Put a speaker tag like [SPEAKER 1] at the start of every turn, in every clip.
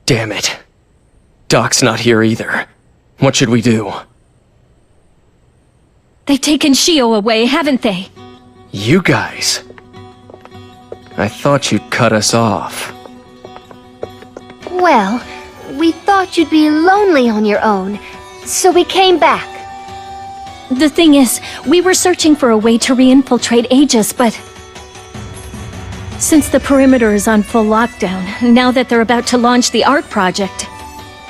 [SPEAKER 1] Damn it. Doc's not here either. What should we do?
[SPEAKER 2] They've taken Shio away, haven't they?
[SPEAKER 1] You guys. I thought you'd cut us off.
[SPEAKER 3] Well, we thought you'd be lonely on your own, so we came back.
[SPEAKER 2] The thing is, we were searching for a way to re-infiltrate Aegis, but... since the perimeter is on full lockdown, now that they're about to launch the ARC project,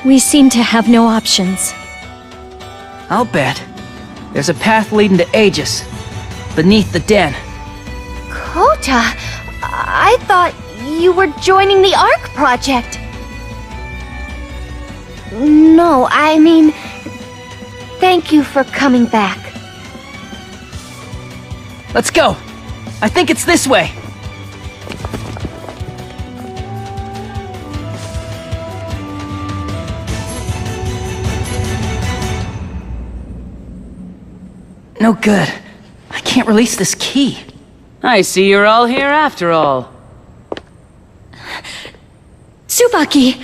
[SPEAKER 2] we seem to have no options.
[SPEAKER 4] I'll bet. There's a path leading to Aegis, beneath the den.
[SPEAKER 3] Kota, I thought you were joining the ARC project. No, I mean, thank you for coming back.
[SPEAKER 4] Let's go! I think it's this way! No good. I can't release this key.
[SPEAKER 5] I see you're all here after all.
[SPEAKER 2] Tsubaki!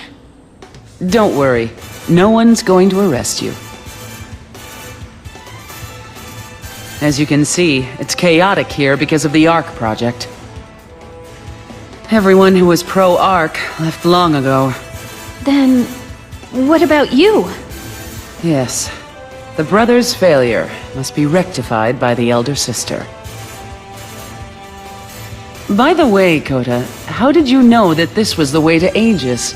[SPEAKER 5] Don't worry. No one's going to arrest you. As you can see, it's chaotic here because of the ARC project. Everyone who was pro-ARC left long ago.
[SPEAKER 2] Then... what about you?
[SPEAKER 5] Yes. The brother's failure must be rectified by the elder sister. By the way, Kota, how did you know that this was the way to Aegis?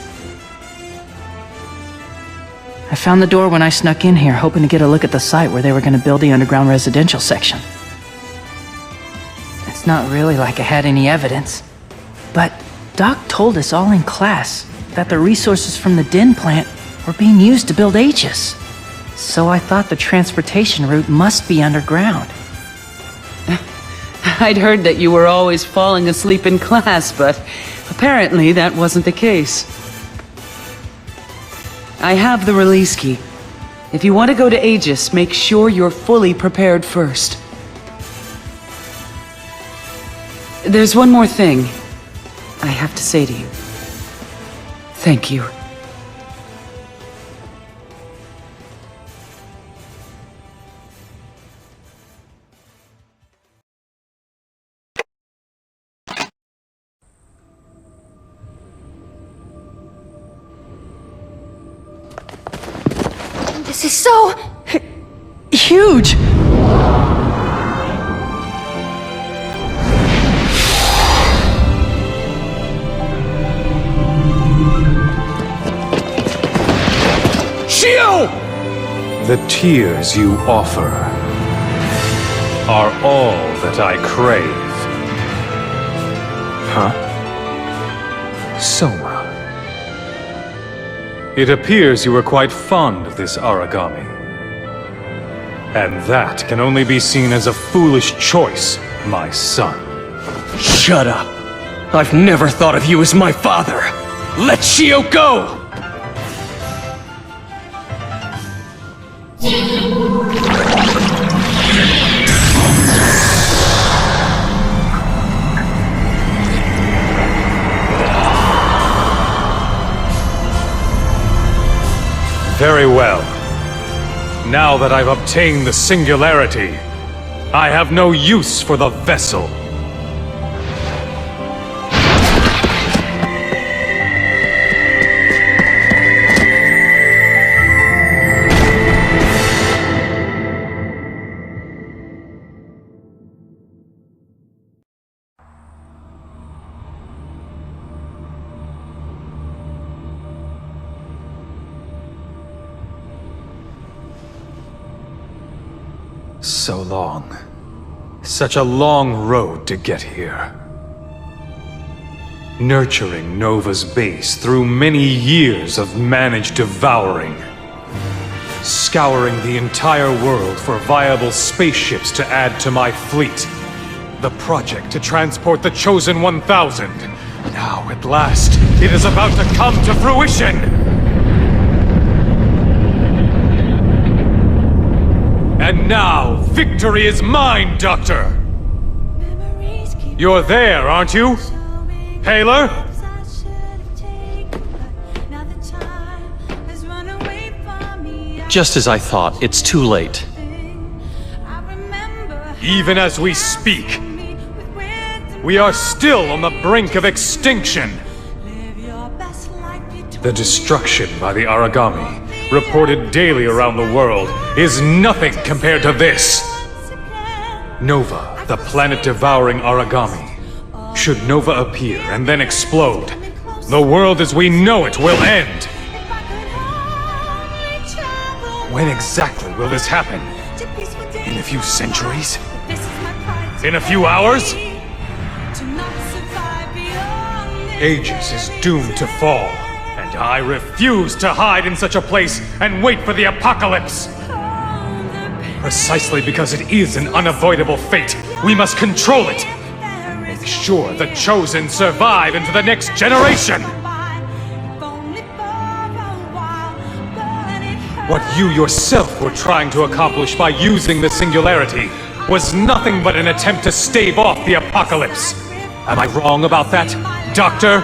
[SPEAKER 4] I found the door when I snuck in here, hoping to get a look at the site where they were going to build the underground residential section. It's not really like I had any evidence. But Doc told us all in class that the resources from the Den plant were being used to build Aegis. So I thought the transportation route must be underground.
[SPEAKER 5] I'd heard that you were always falling asleep in class, but apparently that wasn't the case. I have the release key. If you want to go to Aegis, make sure you're fully prepared first. There's one more thing I have to say to you. Thank you.
[SPEAKER 3] This is so...
[SPEAKER 4] huge!
[SPEAKER 1] Shio!
[SPEAKER 6] The tears you offer are all that I crave. Huh? Soma. It appears you were quite fond of this origami. And that can only be seen as a foolish choice, my son.
[SPEAKER 1] Shut up. I've never thought of you as my father. Let Shio go!
[SPEAKER 6] Very well. Now that I've obtained the singularity, I have no use for the vessel. So long. Such a long road to get here. Nurturing Nova's base through many years of managed devouring. Scouring the entire world for viable spaceships to add to my fleet. The project to transport the Chosen 1000. Now, at last, it is about to come to fruition! And now, victory is mine, Doctor! You're there, aren't you? Paler?
[SPEAKER 1] Just as I thought, it's too late.
[SPEAKER 6] Even as we speak, we are still on the brink of extinction. The destruction by the Aragami, reported daily around the world, is nothing compared to this. Nova, the planet-devouring Aragami. Should Nova appear and then explode, the world as we know it will end. When exactly will this happen? In a few centuries? In a few hours? Aegis is doomed to fall, and I refuse to hide in such a place and wait for the apocalypse! Precisely because it is an unavoidable fate, we must control it! And make sure the Chosen survive into the next generation! What you yourself were trying to accomplish by using the Singularity was nothing but an attempt to stave off the apocalypse. Am I wrong about that, Doctor?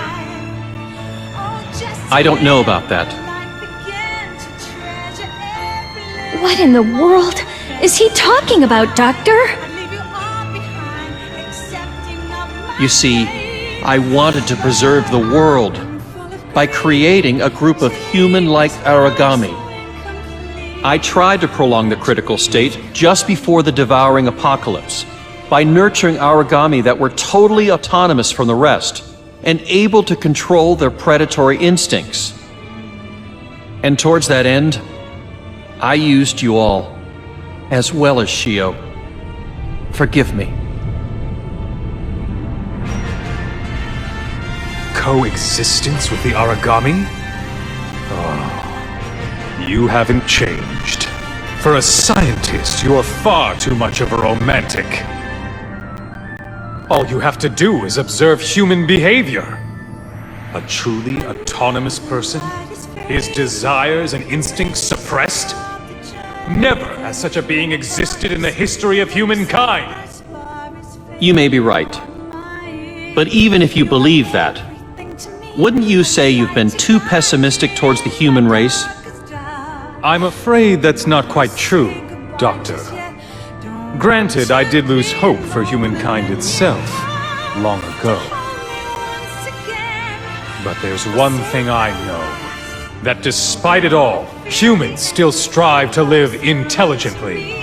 [SPEAKER 1] I don't know about that.
[SPEAKER 2] What in the world is he talking about, Doctor?
[SPEAKER 1] You see, I wanted to preserve the world by creating a group of human-like Aragami. I tried to prolong the critical state just before the devouring apocalypse by nurturing Aragami that were totally autonomous from the rest and able to control their predatory instincts. And towards that end, I used you all, as well as Shio. Forgive me.
[SPEAKER 6] Coexistence with the Aragami? You haven't changed. For a scientist, you're far too much of a romantic. All you have to do is observe human behavior. A truly autonomous person? His desires and instincts suppressed? Never has such a being existed in the history of humankind!
[SPEAKER 1] You may be right. But even if you believe that, wouldn't you say you've been too pessimistic towards the human race?
[SPEAKER 6] I'm afraid that's not quite true, Doctor. Granted, I did lose hope for humankind itself long ago. But there's one thing I know. That despite it all, humans still strive to live intelligently.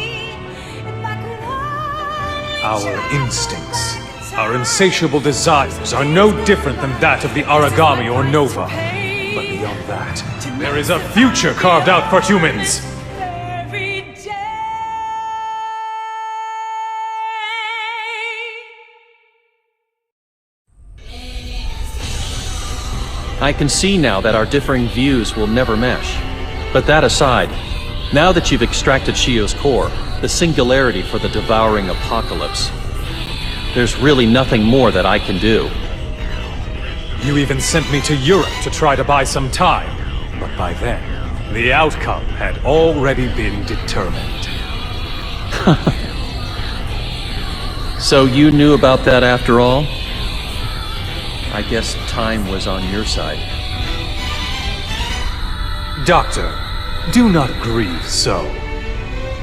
[SPEAKER 6] Our instincts, our insatiable desires are no different than that of the Aragami or Nova. But beyond that, there is a future carved out for humans!
[SPEAKER 1] I can see now that our differing views will never mesh. But that aside, now that you've extracted Shio's core, the singularity for the devouring apocalypse, there's really nothing more that I can do.
[SPEAKER 6] You even sent me to Europe to try to buy some time. But by then, the outcome had already been determined.
[SPEAKER 1] So you knew about that after all? I guess time was on your side.
[SPEAKER 6] Doctor, do not grieve so.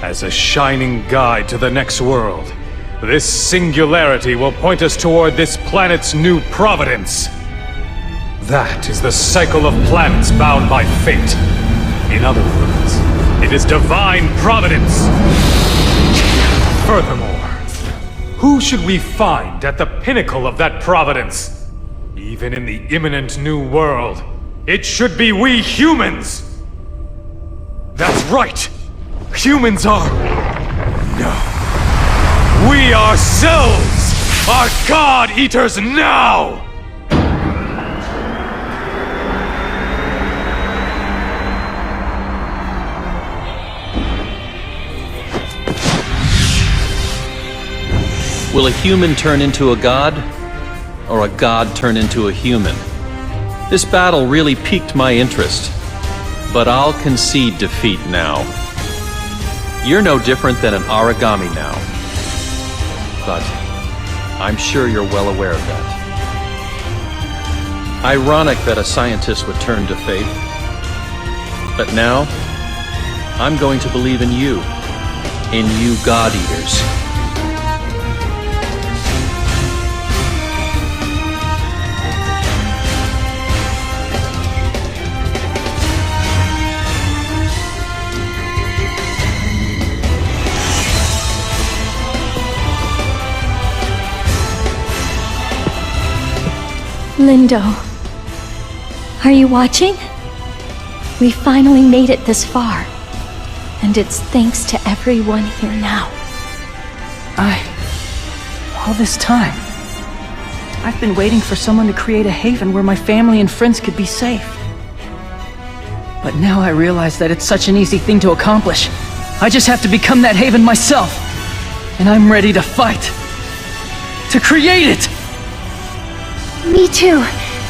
[SPEAKER 6] As a shining guide to the next world, this singularity will point us toward this planet's new providence. That is the cycle of planets bound by fate. In other words, it is divine providence. Furthermore, who should we find at the pinnacle of that providence? Even in the imminent new world, it should be we humans! That's right! Humans are... No. We ourselves are God-Eaters now!
[SPEAKER 1] Will a human turn into a god? Or a god turn into a human? This battle really piqued my interest, but I'll concede defeat now. You're no different than an Aragami now, but I'm sure you're well aware of that. Ironic that a scientist would turn to faith, but now I'm going to believe in you God Eaters.
[SPEAKER 2] Lindo, are you watching? We finally made it this far. And it's thanks to everyone here now.
[SPEAKER 4] All this time, I've been waiting for someone to create a haven where my family and friends could be safe. But now I realize that it's such an easy thing to accomplish. I just have to become that haven myself. And I'm ready to fight. To create it!
[SPEAKER 3] Me too.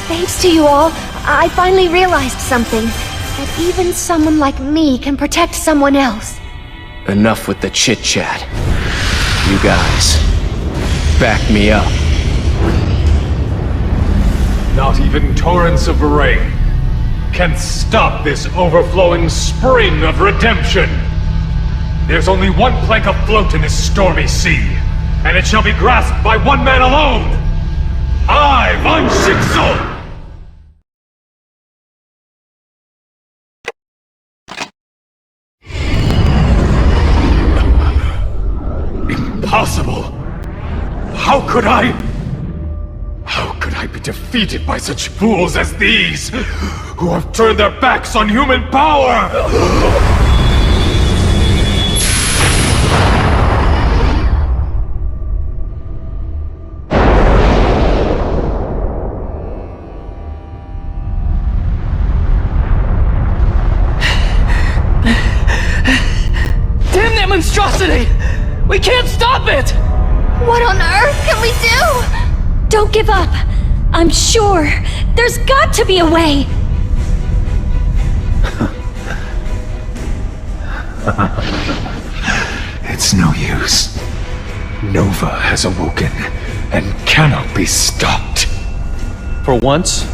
[SPEAKER 3] Thanks to you all, I finally realized something. That even someone like me can protect someone else.
[SPEAKER 7] Enough with the chit-chat. You guys, back me up.
[SPEAKER 6] Not even torrents of rain can stop this overflowing spring of redemption. There's only one plank afloat in this stormy sea, and it shall be grasped by one man alone. I, Von Schicksal! Impossible! How could I be defeated by such fools as these, who have turned their backs on human power?
[SPEAKER 4] Damn that monstrosity! We can't stop it!
[SPEAKER 3] What on earth can we do?
[SPEAKER 2] Don't give up. I'm sure. There's got to be a way.
[SPEAKER 6] It's no use. Nova has awoken and cannot be stopped.
[SPEAKER 1] For once,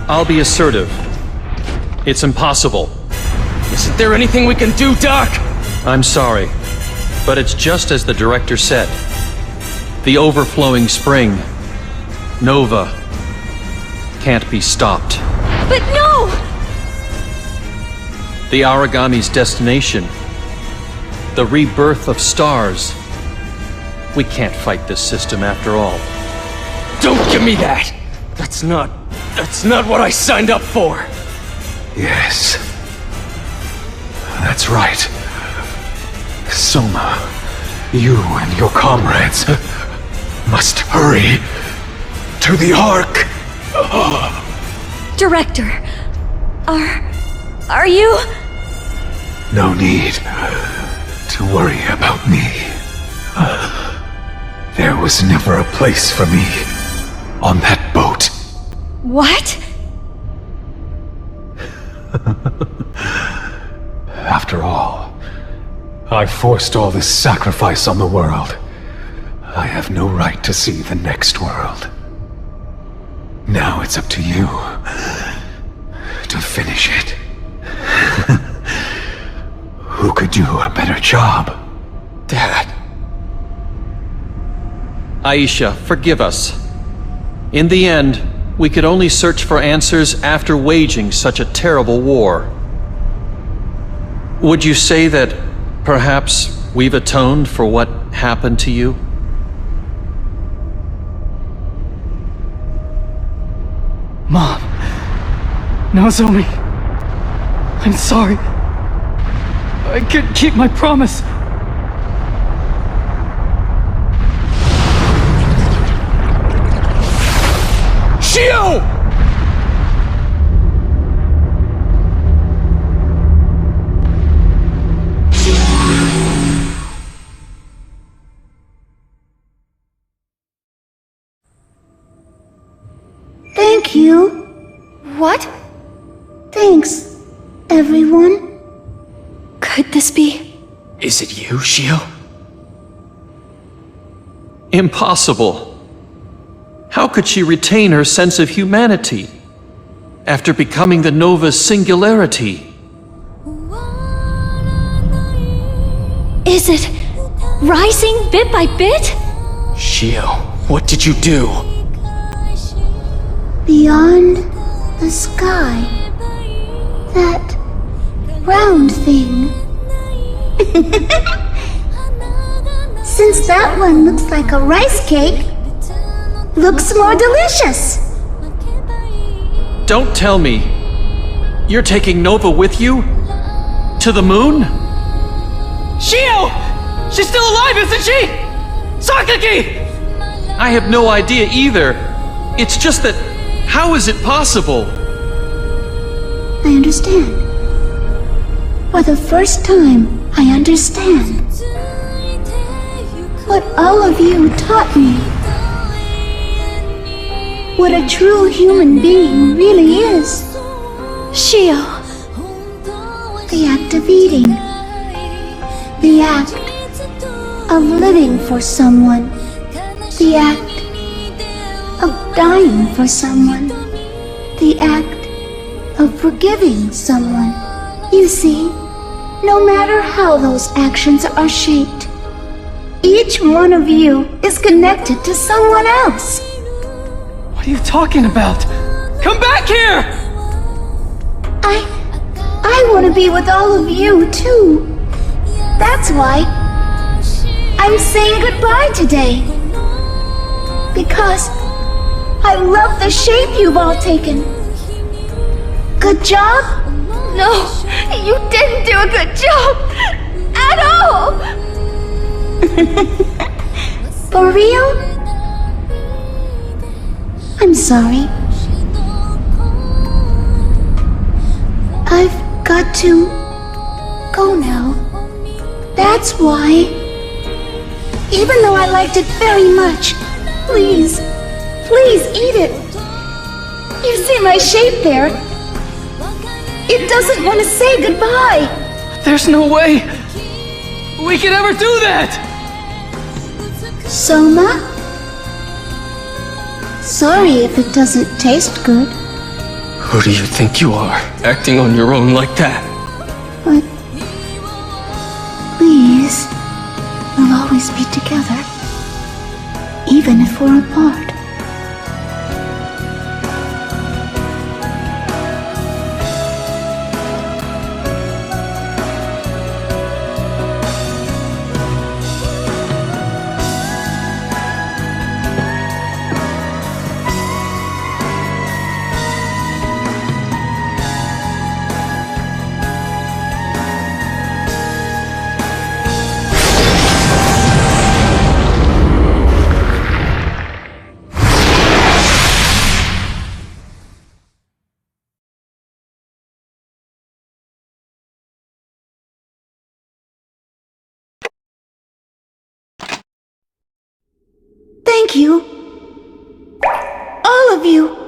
[SPEAKER 1] I'll be assertive. It's impossible.
[SPEAKER 7] Isn't there anything we can do, Doc?
[SPEAKER 1] I'm sorry, but it's just as the director said. The overflowing spring, Nova, can't be stopped.
[SPEAKER 2] But no!
[SPEAKER 1] The Aragami's destination, the rebirth of stars. We can't fight this system after all.
[SPEAKER 7] Don't give me that! That's not what I signed up for!
[SPEAKER 6] Yes. That's right. Soma, you and your comrades must hurry to the Ark.
[SPEAKER 2] Director, are you?
[SPEAKER 6] No need to worry about me. There was never a place for me on that boat.
[SPEAKER 2] What?
[SPEAKER 6] After all, I forced all this sacrifice on the world. I have no right to see the next world. Now it's up to you to finish it. Who could do a better job?
[SPEAKER 7] Dad.
[SPEAKER 1] Aisha, forgive us. In the end, we could only search for answers after waging such a terrible war. Would you say that perhaps we've atoned for what happened to you?
[SPEAKER 4] Mom. Nozomi. I'm sorry. I couldn't keep my promise.
[SPEAKER 7] Shio!
[SPEAKER 8] Thank you.
[SPEAKER 3] What?
[SPEAKER 8] Thanks, everyone.
[SPEAKER 2] Could this be?
[SPEAKER 7] Is it you, Shio?
[SPEAKER 1] Impossible. How could she retain her sense of humanity after becoming the Nova's singularity?
[SPEAKER 2] Is it rising bit by bit?
[SPEAKER 7] Shio, what did you do?
[SPEAKER 8] Beyond the sky. That round thing. Since that one looks like a rice cake, looks more delicious.
[SPEAKER 1] Don't tell me. You're taking Nova with you? To the moon?
[SPEAKER 4] Shio! She's still alive, isn't she? Sakaki!
[SPEAKER 1] I have no idea either. It's just that, how is it possible?
[SPEAKER 8] I understand. For the first time, I understand. What all of you taught me. What a true human being really is.
[SPEAKER 2] Shio,
[SPEAKER 8] The act of eating. The act of living for someone. The act of dying for someone. The act of forgiving someone. You see, no matter how those actions are shaped, each one of you is connected to someone else.
[SPEAKER 4] What are you talking about? Come back here!
[SPEAKER 8] I want to be with all of you too. That's why I'm saying goodbye today. Because I love the shape you've all taken. Good job?
[SPEAKER 3] No, you didn't do a good job at all.
[SPEAKER 8] For real? I'm sorry. I've got to go now. That's why. Even though I liked it very much, please eat it. You see my shape there? It doesn't want to say goodbye.
[SPEAKER 4] There's no way we could ever do that!
[SPEAKER 8] Soma? Sorry if it doesn't taste good,
[SPEAKER 7] Who do you think you are, acting on your own like that?
[SPEAKER 8] but please, we'll always be together, even if we're apart. Thank you. All of you.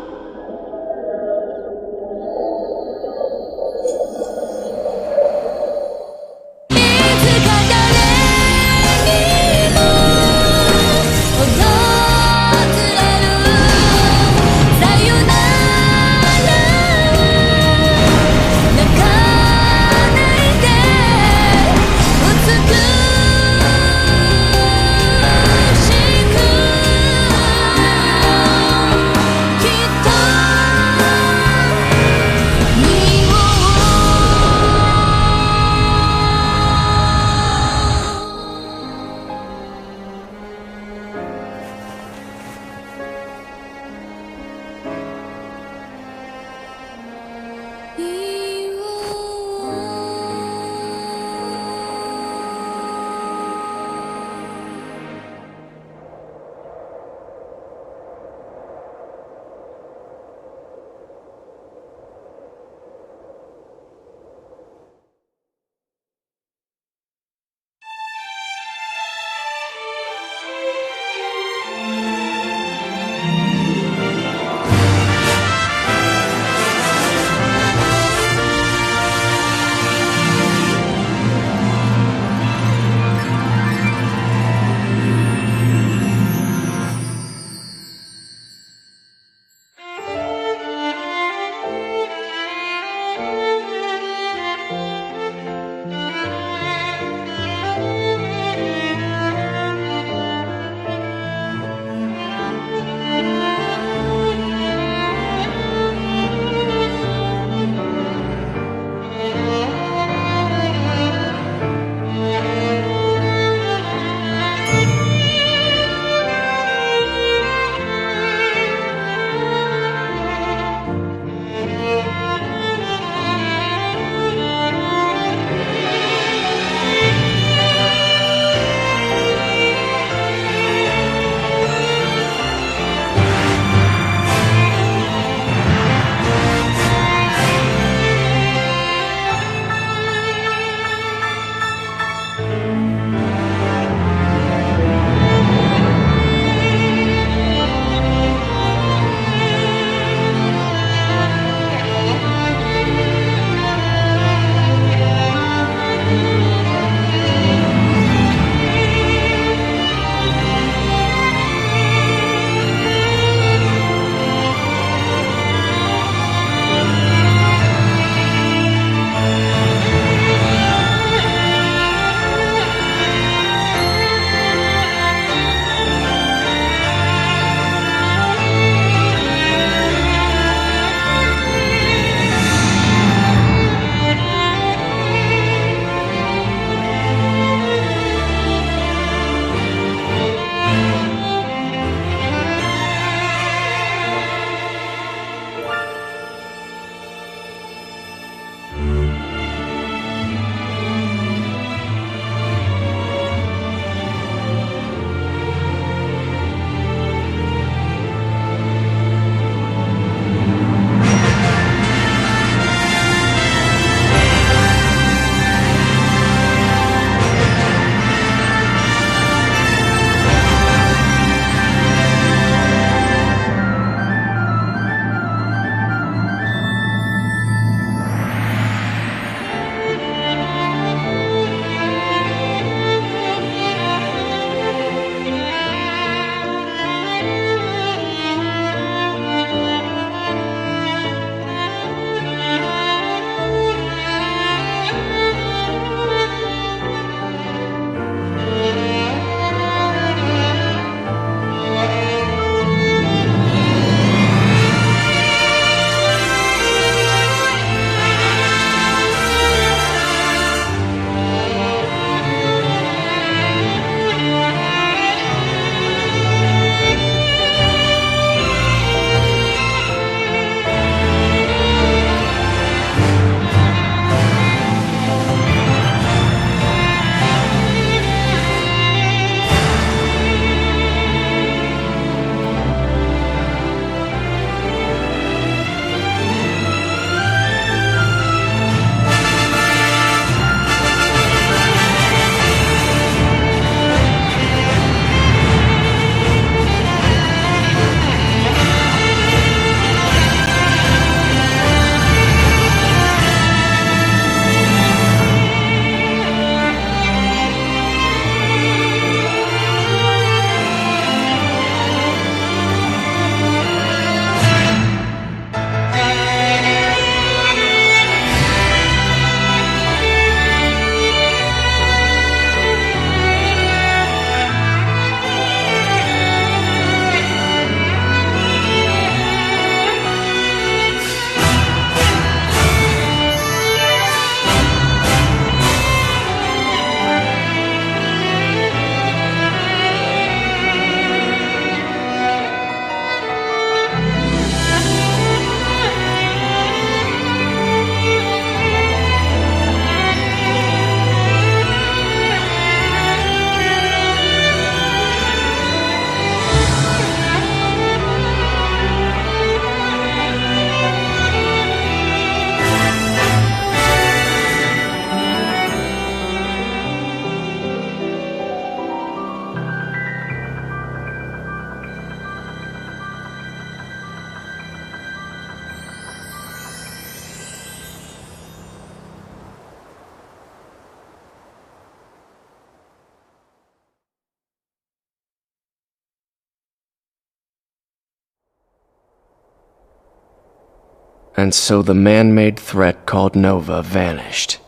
[SPEAKER 7] And so the man-made threat called Nova vanished.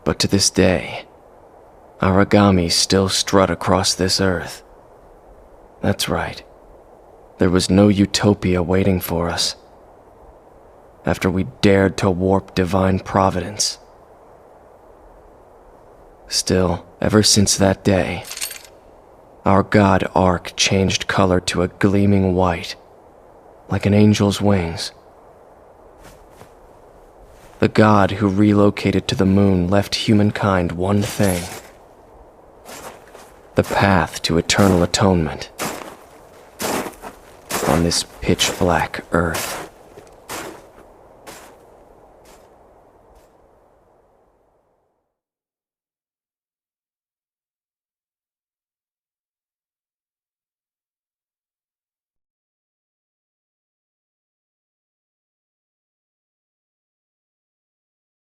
[SPEAKER 7] But to this day, Aragami still strut across this earth. That's right. There was no utopia waiting for us. After we dared to warp divine providence. Still, ever since that day, our god Ark changed color to a gleaming white, like an angel's wings. The god who relocated to the moon left humankind one thing: the path to eternal atonement on this pitch-black earth.